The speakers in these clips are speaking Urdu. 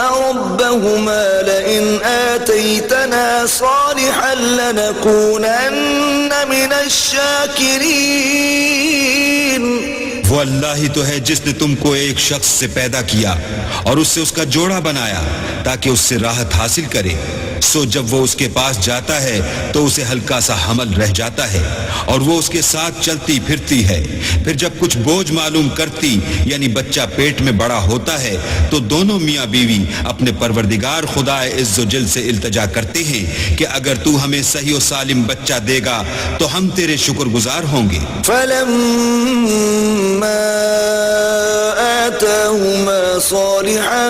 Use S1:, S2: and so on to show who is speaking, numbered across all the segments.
S1: ربهما لئن آتيتنا صالحا لنكونن من الشاكرين.
S2: وہ اللہ ہی تو ہے جس نے تم کو ایک شخص سے پیدا کیا اور اس سے اس کا جوڑا بنایا تاکہ اس سے راحت حاصل کرے. سو جب وہ اس کے پاس جاتا ہے تو اسے ہلکا سا حمل رہ جاتا ہے اور وہ اس کے ساتھ چلتی پھرتی ہے. پھر جب کچھ بوجھ معلوم کرتی یعنی بچہ پیٹ میں بڑا ہوتا ہے تو دونوں میاں بیوی اپنے پروردگار خدا عز و جل سے التجا کرتے ہیں کہ اگر تو ہمیں صحیح و سالم بچہ دے گا تو ہم تیرے شکر گزار ہوں گے.
S1: فلما آتاهما صالحا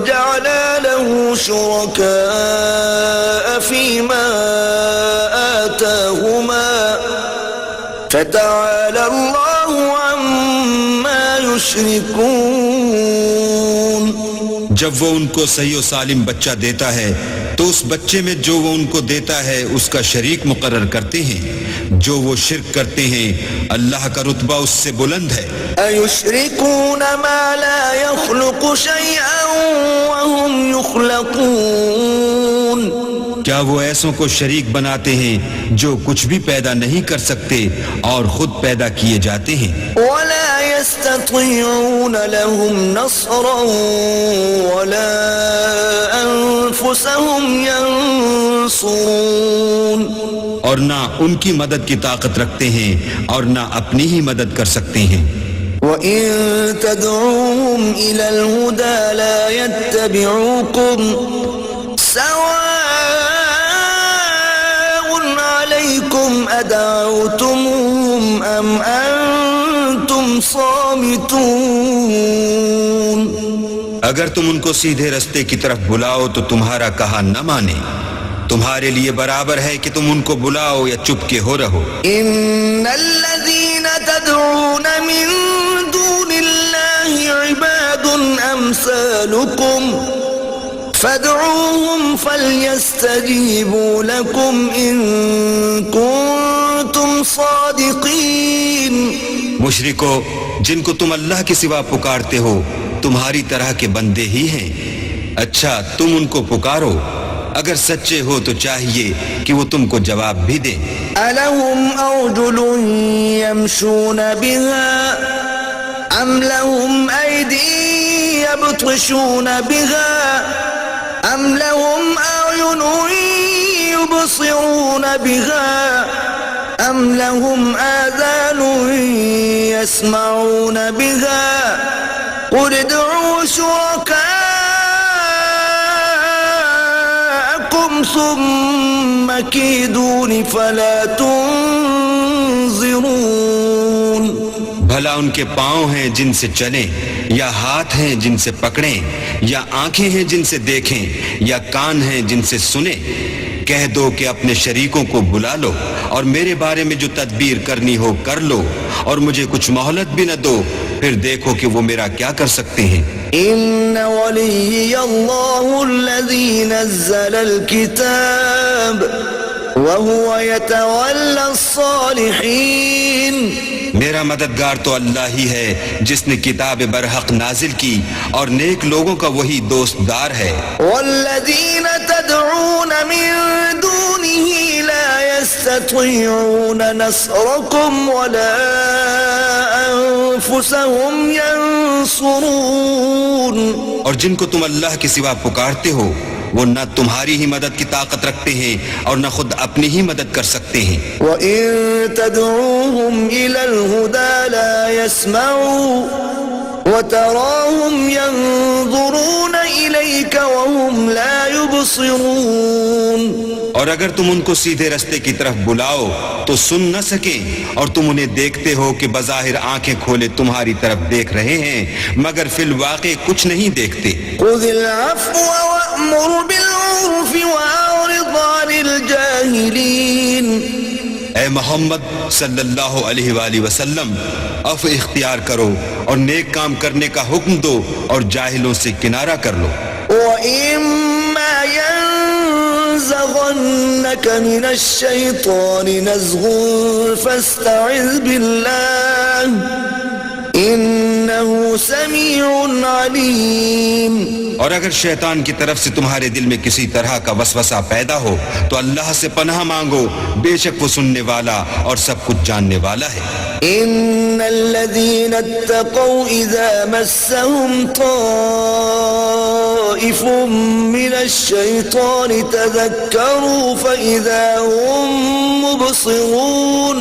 S1: جعلا له شركاء فيما آتاهما فتعالى الله عما يشركون.
S2: جب وہ ان کو صحیح و سالم بچہ دیتا ہے تو اس بچے میں جو وہ ان کو دیتا ہے اس کا شریک مقرر کرتے ہیں. جو وہ شرک کرتے ہیں اللہ کا رتبہ اس سے بلند ہے.
S1: أَيُشْرِكُونَ مَا لَا يَخْلُقُ شَيْئًا وَهُمْ يُخْلَقُونَ.
S2: کیا وہ ایسوں کو شریک بناتے ہیں جو کچھ بھی پیدا نہیں کر سکتے اور خود پیدا کیے جاتے ہیں.
S1: وَلَا يَسْتَطِيعُونَ لَهُمْ نَصْرًا وَلَا أَنفُسَهُمْ يَنصُرُونَ.
S2: اور نہ ان کی مدد کی طاقت رکھتے ہیں اور نہ اپنی ہی مدد کر سکتے ہیں.
S1: وَإِن تَدْعُوهُمْ إِلَى الْهُدَى لَا يَتَّبِعُوكُمْ سَوَاءٌ عَلَيْكُمْ أَدَعَوْتُمُوهُمْ أَمْ أَنْتُمْ صَامِتُونَ.
S2: اگر تم ان کو سیدھے رستے کی طرف بلاؤ تو تمہارا کہا نہ مانے. تمہارے لیے برابر ہے کہ تم ان کو بلاؤ یا چپ کے ہو رہو.
S1: ان الذين تدعون من دون الله عباد امثالكم فادعوهم فليستجيبوا لكم ان كنتم صادقين.
S2: مشرکو، جن کو تم اللہ کے سوا پکارتے ہو تمہاری طرح کے بندے ہی ہیں. اچھا تم ان کو پکارو، اگر سچے ہو تو چاہیے کہ وہ تم کو جواب بھی دیں.
S1: أَلَهُمْ أَرْجُلٌ يَمْشُونَ بِهَا أَمْ لَهُمْ أَيْدِي يَبْطِشُونَ بِهَا أَمْ لَهُمْ أَعْيُنٌ يُبْصِرُونَ بِهَا أَمْ لَهُمْ آذَانٌ يَسْمَعُونَ بِهَا قُلِ ادْعُوا شُرَكَاءَكُمْ ثُمَّ كِيدُونِ فَلَا تُنظِرُونَ.
S2: بھلا ان کے پاؤں ہیں جن سے چلیں یا ہاتھ ہیں جن سے پکڑیں یا آنکھیں ہیں جن سے دیکھیں یا کان ہیں جن سے سنیں. کہہ دو کہ اپنے شریکوں کو بلا لو اور میرے بارے میں جو تدبیر کرنی ہو کر لو اور مجھے کچھ مہلت بھی نہ دو، پھر دیکھو کہ وہ میرا کیا کر سکتے ہیں.
S1: ان ولی اللہ الذی نزل الکتاب وهو يتولى الصالحین.
S2: میرا مددگار تو اللہ ہی ہے جس نے کتاب برحق نازل کی اور نیک لوگوں کا وہی دوست دار ہے.
S1: والذین تدعون من دونه لا يستطيعون نصركم ولا انفسهم ينصرون.
S2: اور جن کو تم اللہ کے سوا پکارتے ہو وہ نہ تمہاری ہی مدد کی طاقت رکھتے ہیں اور نہ خود اپنی ہی مدد کر سکتے ہیں.
S1: وَإِن تَدْعُوهُمْ إِلَى الْهُدَى لَا يَسْمَعُوا وَتَرَاهُمْ يَنظُرُونَ إِلَيْكَ وَهُمْ لَا يُبْصِرُونَ.
S2: اور اگر تم ان کو سیدھے رستے کی طرف بلاؤ تو سن نہ سکیں اور تم انہیں دیکھتے ہو کہ بظاہر آنکھیں کھولے تمہاری طرف دیکھ رہے ہیں مگر فی الواقع کچھ نہیں دیکھتے.
S1: خُذِ الْعَفْوَ وَأْمُرْ بِالْعُرْفِ وَأَعْرِضْ عَنِ الْجَاهِلِينَ.
S2: اے محمد صلی اللہ علیہ وآلہ وسلم، عفو اختیار کرو اور نیک کام کرنے کا حکم دو اور جاہلوں سے کنارہ کر لو.
S1: وَإِمَّا يَنزَغَنَّكَ مِنَ الشَّيْطَانِ نَزْغٌ فَاسْتَعِذْ بِاللَّهِ إِنَّهُ إنه سميع عليم.
S2: اور اگر شیطان کی طرف سے تمہارے دل میں کسی طرح کا وسوسہ پیدا ہو تو اللہ سے پناہ مانگو، بے شک وہ سننے والا اور سب کچھ جاننے والا ہے.
S1: إن الذين اتقوا إذا مسهم طائف من الشيطان تذكروا فإذا هم مبصرون.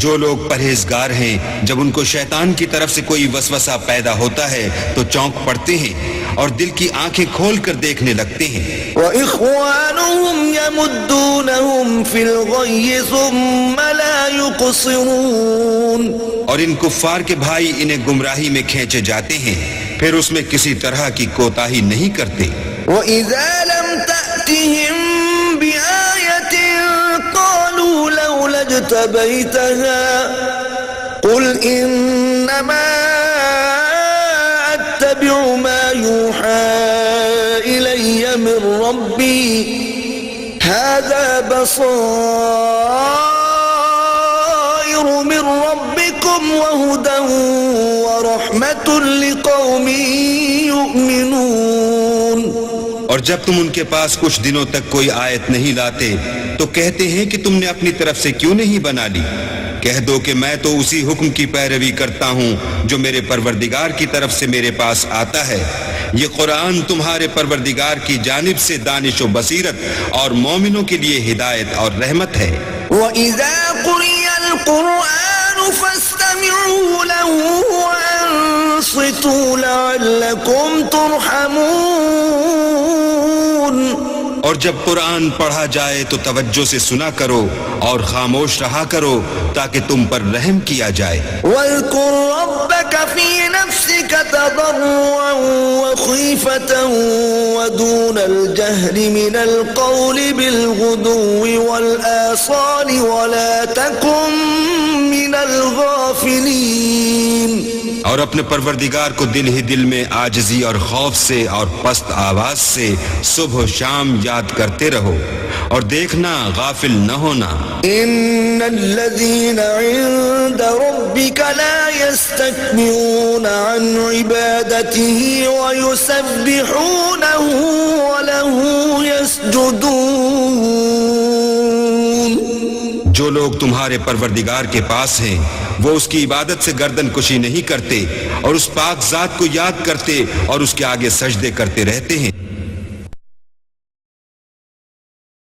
S2: جو لوگ پرہیزگار ہیں جب ان کو شیطان کی طرف سے کوئی وسوسہ پیدا ہوتا ہے تو چونک پڑتے ہیں اور دل کی آنکھیں کھول کر دیکھنے لگتے ہیں.
S1: وإخوانهم يمدونهم في الغي ثم لا يقصرون.
S2: اور ان کفار کے بھائی انہیں گمراہی میں کھینچے جاتے ہیں پھر اس میں کسی طرح کی کوتاہی نہیں کرتے.
S1: وإذا لم تأتهم بآية قالوا لولا اجتبيتها قل إنما أتبع ما يوحى إلي من ربي هذا بصائر من ربكم وهدى ورحمة لقوم يؤمنون.
S2: اور جب تم ان کے پاس کچھ دنوں تک کوئی آیت نہیں لاتے تو کہتے ہیں کہ تم نے اپنی طرف سے کیوں نہیں بنا لی. کہہ دو کہ میں تو اسی حکم کی پیروی کرتا ہوں جو میرے پروردگار کی طرف سے میرے پاس آتا ہے. یہ قرآن تمہارے پروردگار کی جانب سے دانش و بصیرت اور مومنوں کے لیے ہدایت اور رحمت ہے.
S1: وَإِذَا قُرِئَ الْقُرْآنُ فَاسْتَمِعُوا لَهُ وَأَنصِتُوا لَعَلَّكُمْ تُرْحَمُونَ.
S2: اور جب قرآن پڑھا جائے تو توجہ سے سنا کرو اور خاموش رہا کرو تاکہ تم پر رحم کیا جائے.
S1: وَاذْكُرْ رَبَّكَ فِي نَفْسِكَ تَضَرُّعًا وَخِيفَةً وَدُونَ الْجَهْرِ مِنَ الْقَوْلِ بِالْغُدُوِّ وَالْآصَالِ وَلَا تَكُن مِّنَ الْغَافِلِينَ.
S2: اور اپنے پروردگار کو دل ہی دل میں عاجزی اور خوف سے اور پست آواز سے صبح و شام یاد کرتے رہو اور دیکھنا غافل نہ ہونا.
S1: ان الذين عند ربك لا يستكبرون عن عبادته ويسبحونه وله يسجدون.
S2: جو لوگ تمہارے پروردگار کے پاس ہیں وہ اس کی عبادت سے گردن کشی نہیں کرتے اور اس پاک ذات کو یاد کرتے اور اس کے آگے سجدے کرتے رہتے ہیں.